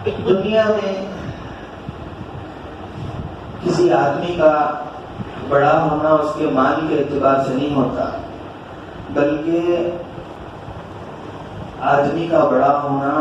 دنیا میں کسی آدمی کا بڑا ہونا اس کے مال کے اعتبار سے نہیں ہوتا، بلکہ آدمی کا بڑا ہونا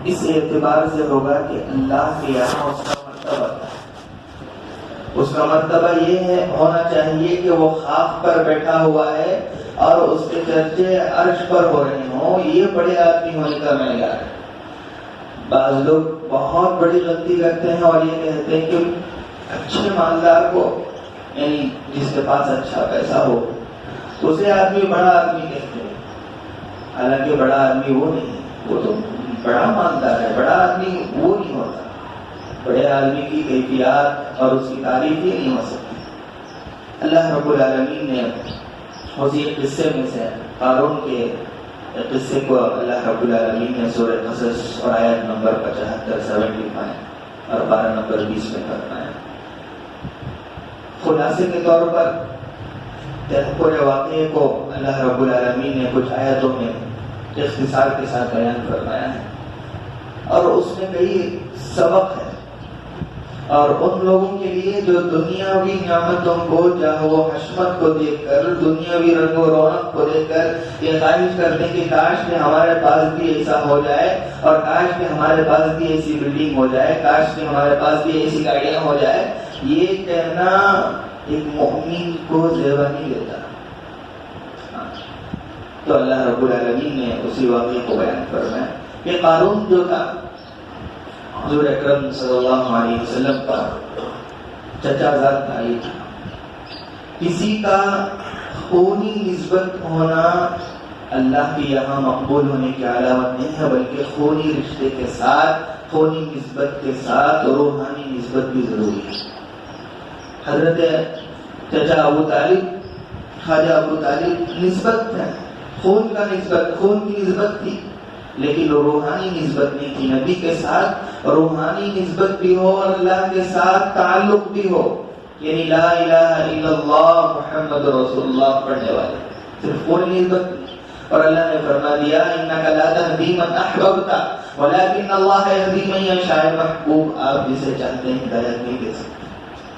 اس اعتبار سے ہوگا کہ اللہ کے یہاں اس کا مرتبہ ہے۔ اس کا مرتبہ یہ ہے ہونا چاہیے کہ وہ خاک پر بیٹھا ہوا ہے اور اس کے چرچے عرش پر ہو رہے ہوں، یہ بڑے آدمی ہونے کا معیار ہے۔ بعض لوگ بہت بڑی غلطی کرتے ہیں اور یہ کہتے ہیں کہ اچھے مالدار کو، یعنی جس کے پاس اچھا پیسہ ہو، اسے آدمی بڑا آدمی کہتے ہیں، حالانکہ بڑا آدمی وہ نہیں، وہ تو بڑا مالدار ہے، بڑا آدمی وہ نہیں ہوتا۔ بڑے آدمی کی کیفیات اور اس کی تعریف یہ نہیں ہو سکتی۔ اللہ رب العالمین نے اسی قصے میں سے قارون کے قصے کو اللہ رب العالمین نے سورہ قصص اور آیت نمبر 75 اور 12 نمبر 20 میں فرمایا۔ خلاصے کے طور پر پورے واقعے کو اللہ رب العالمین نے کچھ آیتوں میں اختصار کے ساتھ بیان فرمایا ہے، اور اس میں کئی سبق ہے، اور ان لوگوں کے لیے جو دنیاوی نعمتوں کو، چاہے وہ حشمت کو دیکھ کر، دنیاوی رنگ و رونق کو دیکھ کر یہ خواہش کرتے کہ کاش کہ ہمارے پاس بھی ایسا ہو جائے، اور کاش کہ ہمارے پاس بھی ایسی بلڈنگ ہو جائے، کاش کہ ہمارے پاس بھی ایسی گاڑیاں ہو جائے، یہ کہنا ایک مومن کو زیور نہیں دیتا۔ تو اللہ رب العالمین نے اسی واقعے کو بیان فرمایا کہ قارون جو تھا حضور اکرم صلی اللہ علیہ وسلم کا چچا زاد بھائی تھا۔ کسی کا خونی نسبت ہونا اللہ کے یہاں مقبول ہونے کی علامت نہیں ہے، بلکہ خونی رشتے کے ساتھ، خونی نسبت کے ساتھ روحانی نسبت بھی ضروری ہے۔ حضرت چچا ابو طالب، خواجہ ابو طالب نسبت ہے، خون کا نسبت، خون کی نسبت تھی، لیکن روحانی نسبت نہیں تھی۔ نبی کے ساتھ روحانی نسبت بھی ہو اور اللہ کے ساتھ تعلق بھی ہو، یعنی لا الہ الا اللہ محمد رسول اللہ پڑھنے والے، صرف خون نسبت نہیں۔ اور اللہ نے فرما دیا انک لا تہدی من احببت ولکن اللہ یہدی من یشاء۔ محبوب آپ جسے چاہتے ہیں ہدایت نہیں دے سکتے،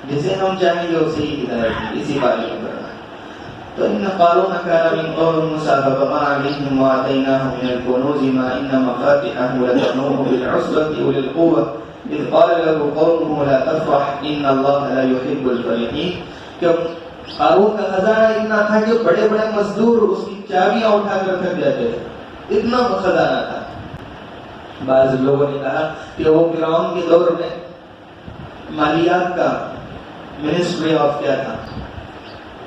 جسے ہم چاہیں گے اسے ہی ہدایت دیں۔ اسی بات میں فرمایا تو ان قارون كان من قوم موسى فبغى عليهم وآتيناه من الكنوز ما إن مفاتحه لتنوء بالعصبة أولي القوة إذ قال له قومه لا تفرح إن الله لا يحب الفرحين۔ کہ قارون کا خزانہ اتنا تھا کہ بڑے بڑے مزدور اس کی چابیاں اٹھا کر پھینک دیتے تھے، اتنا خزانہ تھا۔ بعض لوگوں نے کہا کہ وہ فرعون کے دور میں مالیات کا منسٹری آف کیا تھا،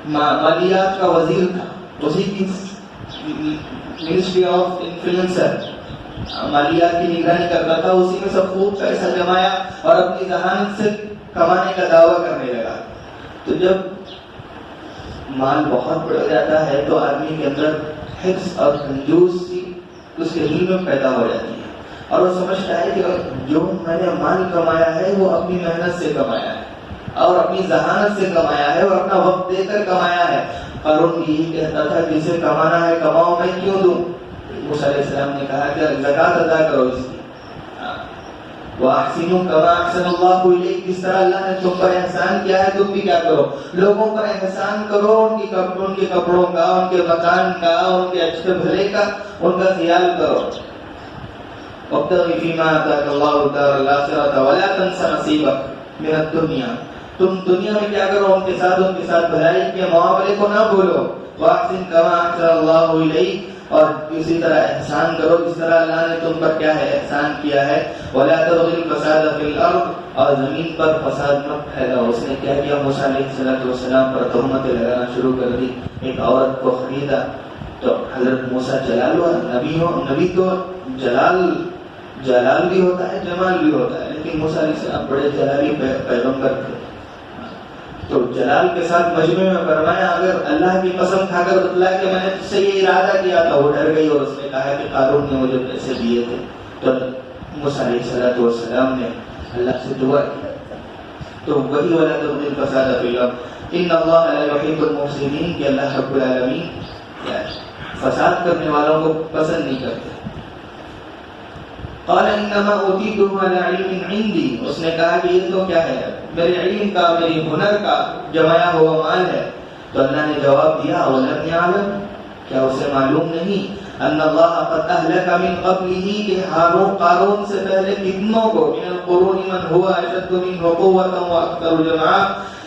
مالیات کا وزیر تھا، اسی کی منسٹری آف انفلوئنسر، مالیات کی نگرانی کرتا تھا، اسی میں سب خوب پیسہ جمایا اور اپنی ذہانت سے کمانے کا دعویٰ کرنے لگا۔ تو جب مال بہت بڑھ جاتا ہے تو آدمی کے اندر حرص اور کنجوسی اس کے دل میں پیدا ہو جاتی ہے، اور وہ سمجھتا ہے کہ جو میں نے مال کمایا ہے وہ اپنی محنت سے کمایا ہے اور اپنی ذہانت سے کمایا ہے اور اپنا وقت دے کر کمایا ہے۔ قارون یہی کہتا تھا جسے کمانا ہے کماؤ، میں کیوں دوں؟ موسیٰ علیہ السلام نے کہا کہ زکوٰۃ ادا کرو اس کی، وَأَحْسِنُوا كَمَا أَحْسَنَ اللَّهُ إِلَيْكَ، جس طرح اللہ نے تم پر احسان کیا ہے تم بھی کیا کرو، لوگوں پر احسان کرو، ان کے کپڑوں کا، ان کے مکان کا، ان کے اچھے بھلے کا ان کا خیال کرو۔ وَابْتَغِ فِيمَا آتَاكَ اللَّهُ الدَّارَ الْآخِرَةَ وَلَا تَنْسَ نَصِيبَكَ مِنَ الدُّنْيَا، تم دنیا میں کیا کرو، ان کے ساتھ بھلائی کے معاملے کو نہ بھولو۔ وَأَحْسِن كَمَا أَحْسَنَ اللَّهُ إِلَيْكَ، اور اسی طرح احسان کرو جس طرح اللہ نے تم پر کیا ہے، احسان کیا ہے۔ وَلَا تَبْغِ الْفَسَادَ فِي الْأَرْضِ، اور زمین پر فساد مت پھیلاؤ۔ اس نے کیا کیا، موسیٰ علیہ السلام پر تہمتیں لگانا شروع کر دی۔ ایک عورت کو خریدا تو حضرت موسیٰ جلال ہوا، نبی تو جلال بھی ہوتا ہے، جمال بھی ہوتا ہے، لیکن موسیٰ علیہ السلام بڑے جلالی پیغمبر تھے، تو جلال کے ساتھ مجمع میں فرمایا اگر اللہ کی قسم کھا کر بتلایا کہ میں نے تجھ سے یہ ارادہ کیا تھا۔ وہ ڈر گئی اور اس نے کہا کہ قارون نے مجھے پیسے دیے تھے۔ تو موسیٰ علیہ السلام نے اللہ سے دعا کی، تو وہی وَلَا تَبْغِ الْفَسَادَ فِي الْأَرْضِ إِنَّ اللَّهَ لَا يُحِبُّ الْمُفْسِدِينَ، کہ اللہ رب العالمین فساد کرنے والوں کو پسند نہیں کرتے۔ قال انما اوتیته علی علم عندی، اس نے کہا کہ یہ تو کیا ہے، میرے علم کا، میری ہنر کا جمایا ہوا مال ہے. تو اللہ نے جواب دیا ولم یعلم، کیا اسے معلوم نہیں ان اللہ قد اہلک من قبلہ، کہ قارون سے پہلے کتنوں کو، من القرون من هو اشد منہ قوة واکثر جمعا،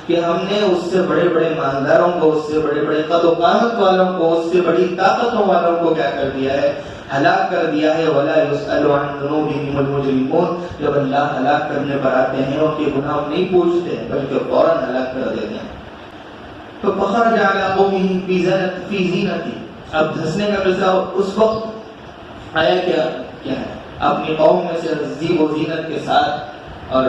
کہ ہم نے اس سے بڑے بڑے مالداروں کو، اس سے بڑے بڑے قد و قامت والوں کو، اس سے بڑی طاقتوں والوں کو کیا کر دیا ہے، ہلاک کر دیا ہے. ولا يسأل عن ذنوبهم المجرمون، جب اللہ ہلاک کرنے پر آتے ہیں ان کے گناہ نہیں پوچھتے بلکہ فوراً ہلاک کر دیتے ہیں. تو فخرج على قومه في زینته، اب دھسنے کا قصہ اس وقت آیا کیا ہے، اپنی قوم میں سے زیب و زینت کے ساتھ. اور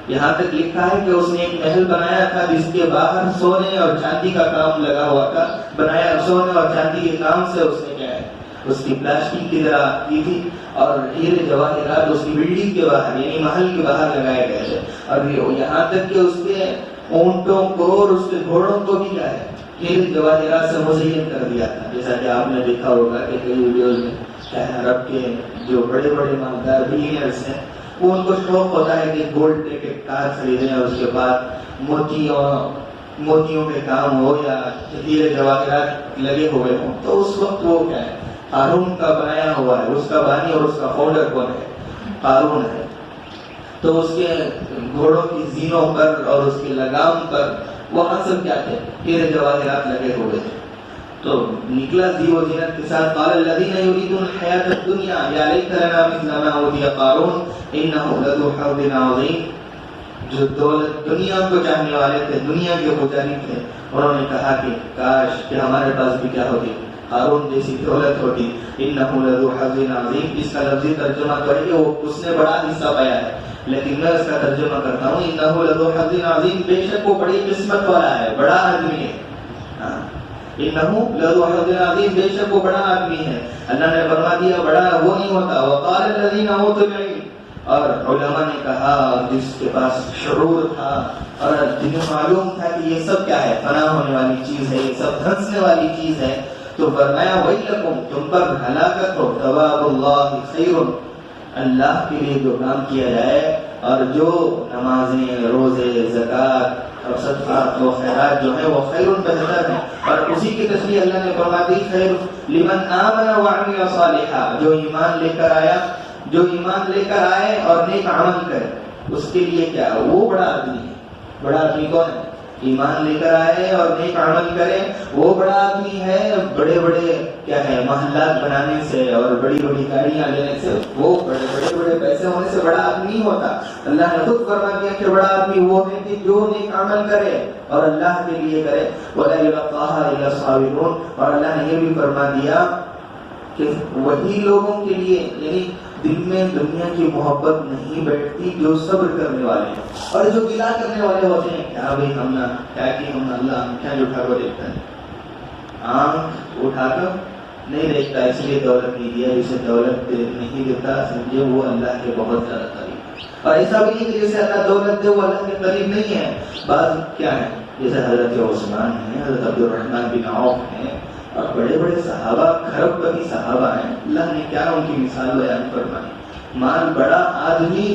یہاں تک لکھا ہے کہ اس نے ایک محل بنایا تھا جس کے باہر سونے اور چاندی کا کام لگا ہوا تھا، بنایا سونے اور چاندی کے کام سے اس نے کیا ہے، اس کی پلاسٹک کی طرح کی تھی، اور ہیرے جواہرات اس کی بلڈنگ کے باہر یعنی محل کے باہر لگائے گئے تھے. اور یہاں تک کہ اس کے اونٹوں کو اور اس کے گھوڑوں کو بھی کیا ہے، ہیرے جواہرات سے مزین کر دیا تھا. جیسا کہ آپ نے دیکھا ہوگا کہ کئی ویڈیوز میں کیا ہے، عرب کے جو بڑے بڑے مالدار بلینئرز ہیں وہ ان کو شوق ہوتا ہے کہ گولڈ پلیٹڈ کار خریدیں اور اس کے بعد موتیوں کے کام ہو یا ہیرے جواہرات لگے ہوئے ہوں. تو اس وقت وہ کیا ہے، قارون کا بنایا ہوا ہے، اس کا بانی اور اس کا فاؤنڈر کون ہے، قارون ہے. تو اس کے گھوڑوں کی زینوں پر اور اس کے لگام پر وہاں سب کیا تھے، ہیرے جواہرات لگے ہوئے تھے. تو نکلا زی و زینت کے ساتھ. قال الذين يريدون الحياة الدنيا يا ليت لنا مثل ما أوتي قارون إنه لذو حظ عظيم، جو دولت دنیا کو چاہنے والے تھے، دنیا کے پجاری تھے، انہوں نے کہا کہ کاش کہ ہمارے پاس بھی کیا ہوتی، قارون جیسی دولت ہوتی. انه لذو حظ عظیم، اس کا لفظی ترجمہ تو ہے کہ وہ اس نے بڑا حصہ پایا ہے، لیکن میں اس کا ترجمہ کرتا ہوں انه لذو حظ عظیم، بے شک وہ بڑی قسمت والا ہے، بڑا آدمی ہے. انه لذو حظ عظیم، بے شک وہ بڑا آدمی ہے. اللہ نے فرما دیا بڑا وہ نہیں ہوتا. وقال الذين اوتوا العلم، اور علماء نے کہا، جس کے پاس شعور تھا اور جنہیں معلوم تھا کہ یہ سب کیا ہے، فنا ہونے والی چیز ہے، یہ سب دھنسنے والی چیز ہے، تو فرمایا ویلکم، تم پر ہلاکت ہو، ثواب اللہ خیر، اللہ کے لیے جو کام کیا جائے اور جو نمازیں، روزے، زکوٰۃ اور صدقات و خیرات جو ہیں وہ خیر بہتر ہیں. اور اسی کی تشریح اللہ نے فرما دی خیر لمن آمن وعمل صالحا، جو ایمان لے کر آیا، جو ایمان لے کر آئے اور نیک عمل کرے، اس کے لیے کیا، وہ بڑا آدمی ہے. بڑا آدمی کون ہے، ایمان لے کر آئے اور نیک عمل کرے، وہ بڑا آدمی ہے. بڑے بڑے کیا ہے، محلات بنانے سے اور بڑی بڑی گاڑیاں لینے سے، وہ بڑے پیسے ہونے سے بڑا آدمی نہیں ہوتا. اللہ نے خود فرما دیا کہ بڑا آدمی وہ ہے کہ جو نیک عمل کرے اور اللہ کے لیے کرے. وَلَا يُلَقَّاهَا إِلَّا الصَّابِرُونَ، اور اللہ نے یہ بھی فرما دیا کہ وہی لوگوں کے لیے، یعنی دل میں دنیا کی محبت نہیں بیٹھتی جو صبر کرنے والے ہیں. اور جو گلا کرنے والے ہوتے ہیں، کیا بھائی ہم نہ کیا کہ ہم اللہ آنکھیں اٹھا کر دیکھتا ہے، آنکھ اٹھا کر نہیں دیکھتا، اس لیے دولت نہیں دیا، اسے دولت نہیں دیتا، سمجھے وہ اللہ کے بہت زیادہ قریب. اور ایسا بھی نہیں کہ جیسے اللہ دولت دے وہ اللہ کے قریب نہیں ہے. بعض کیا ہے، جیسے حضرت عثمان ہیں، حضرت عبد الرحمن بن عوف ہیں، اور بڑے بڑے صحابہ، کھرب پتی صحابہ ہیں. اللہ نے کیا ان کی مثال بیان فرمائی. مال بڑا آدمی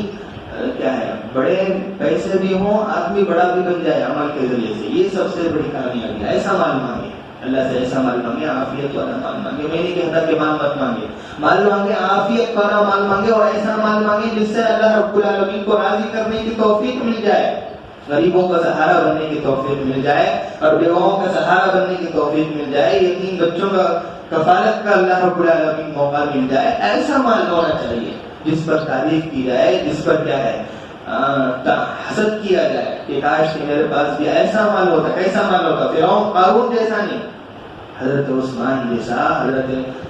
کیا ہے، بڑے پیسے بھی ہوں، آدمی بڑا بھی بن جائے عمل کے ذریعے سے، یہ سب سے بڑی کامیابی ہے. ایسا مال مانگے اللہ سے، ایسا مال مانگے، عافیت والا مال مانگے. میں نہیں کہتا کہ مال مت مانگے، مال مانگے، عافیت والا مال مانگے، اور ایسا مال مانگے جس سے اللہ رب العالمین کو راضی کرنے کی توفیق مل جائے، غریبوں کا سہارا بننے کی توفیق مل جائے، اور بیواؤں کا سہارا بننے کی توفیق مل جائے، یتیم بچوں کا کفالت کا اللہ رب العالمین موقع مل جائے. ایسا مال ہونا چاہیے جس پر تعریف کی جائے، جس پر کیا ہے، حسد کیا جائے کہ کاش کہ میرے پاس بھی ایسا مال ہوتا. کیسا مال ہوتا، فرعون قارون جیسا نہیں، حضرت عثمان جیسا، حضرت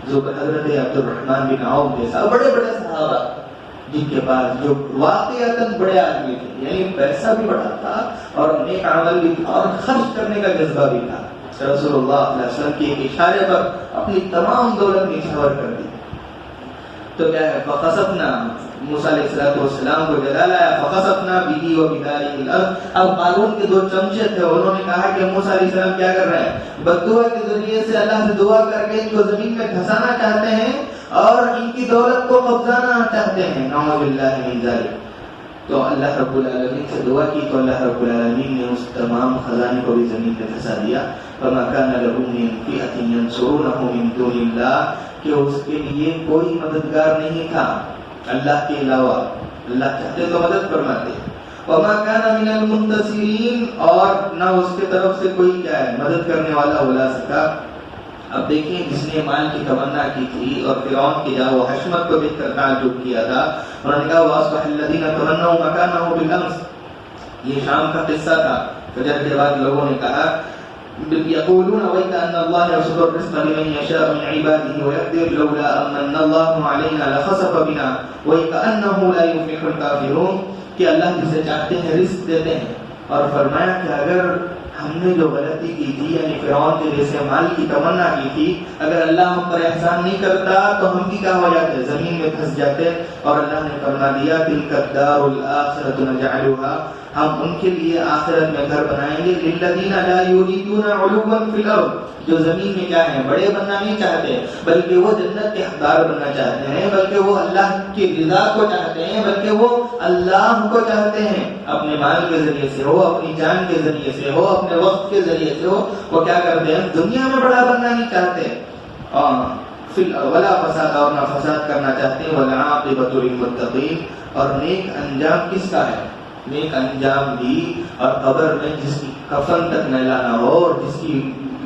عبد الرحمن بن عوف جیسا، بڑے بڑے صحابہ جن کے پاس جو واقعتاً بڑے آدمی تھے، یعنی پیسہ بھی بڑا تھا اور نیک عمل بھی تھا اور خرچ کرنے کا جذبہ بھی تھا. رسول اللہ صلی اللہ علیہ وسلم کے ایک اشارے پر اپنی تمام دولت نچھاور کر دی. تو کیا ہے، فخسفنا، موسیٰ علیہ السلام کو جلا لایا، فخسفنا بِهِ وَبِدَارِهِ الْأَرْضِ. اب قارون کے دو چمچے تھے، انہوں نے کہا کہ موسیٰ علیہ السلام کیا کر رہے ہیں، بددعا کے ذریعے سے اللہ سے دعا کر کے ان کو زمین میں دھسانا چاہتے ہیں. اور ان کی دولت کو قبضانا چاہتے ہیں، نعوذ باللہ من ذلک. تو اللہ رب العالمین سے دعا کی تو اللہ رب العالمین نے اس تمام خزانے کو بھی زمین پہ دھسا دیا. فما كان له من فئة ينصرونه من دون الله، کہ اس کے لیے کوئی مددگار نہیں تھا اللہ کے علاوہ. اللہ چاہتے تو مدد فرماتے. وما كان من المنتصرین، اور نہ اس کے طرف سے کوئی کیا ہے مدد کرنے والا بلا سکا. اب دیکھیں جس نے مال کی تمنا کی تھی اور فرعون کی جا وہ حشمت کو دیکھ کر تعجب کیا تھا، انہوں نے کہا واصبح الذين تمنوا مكانه بالامس. یہ شام کا قصہ تھا. فجر کے بعد لوگوں نے کہا يقولون ويك أن الله يبسط الرزق لمن يشاء من عباده ويقدر لولا أمن الله علينا لخسف بنا وكأنه لا يفلح الكافرون، کہ اللہ جسے چاہتے ہیں رزق دیتے ہیں. اور فرمایا کہ اگر ہم نے جو غلطی کی تھی یعنی فرعون کے جیسے مال کی تمنا کی تھی، اگر اللہ ہم پر احسان نہیں کرتا تو ہم بھی کیا ہو جاتے، زمین میں پھنس جاتے. اور اللہ نے فرما دیا تلک الدار الآخرۃ نجعلها، ہم ان کے لیے آخرت میں گھر بنائیں گے للذین لا یریدون علوا فی الارض، جو زمین میں کیا ہیں بڑے بننا نہیں چاہتے بلکہ وہ جنت کے حقدار بننا چاہتے ہیں، بلکہ وہ اللہ کی رضا کو چاہتے ہیں، بلکہ وہ اللہ کو چاہتے ہیں. اپنے مال کے ذریعے سے ہو، اپنی جان کے ذریعے سے ہو، اپنے وقت کے ذریعے سے ہو، وہ کیا کرتے ہیں دنیا میں بڑا بننا نہیں چاہتے. ولا فساد، اور نہ فساد کرنا چاہتے ہیں. والعاقبۃ للمتقین، اور نیک انجام کس کا ہے؟ نیک انجام بھی اور قبر میں جس کی کفن تک میلا نہ ہو اور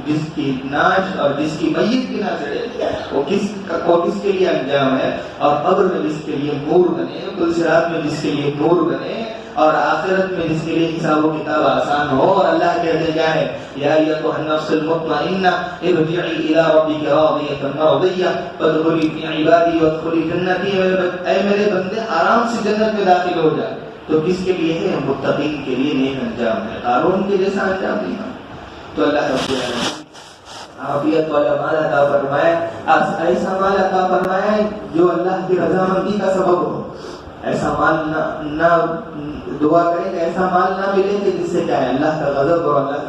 جس کی ناش اور جس کی میت بھی نہ چڑھے، وہ کس کے لیے انجام ہے. اور قبر میں جس کے لیے نور بنے، پلسرات میں جس کے لیے نور بنے، اور آخرت میں جس کے لیے حساب و کتاب آسان ہو. اور اللہ کہتے کیا ہے یا ایتھا النفس المطمئنہ ارجعی الی ربک راضیۃ مرضیہ فادخلی فی عبادی وادخلی جنتی، اے میرے بندے آرام سے جنت میں داخل ہو جا. تو کس کے لیے ہے؟ متقین کے لیے نیک انجام ہے، قارون کے جیسا انجام نہیں ہے. تو اللہ رب العالمین عافیت والا مال عطا فرمائے، ایسا مال عطا فرمائے جو اللہ کی رضامندی کا سبب ہو. ایسا مال نہ دعا کریں کہ ایسا مال نہ ملے کہ جس سے کیا ہے اللہ کا غضب اور اللہ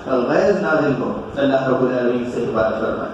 کا غیظ نازل ہو. اللہ رب العالمین سے عبادت فرمائے.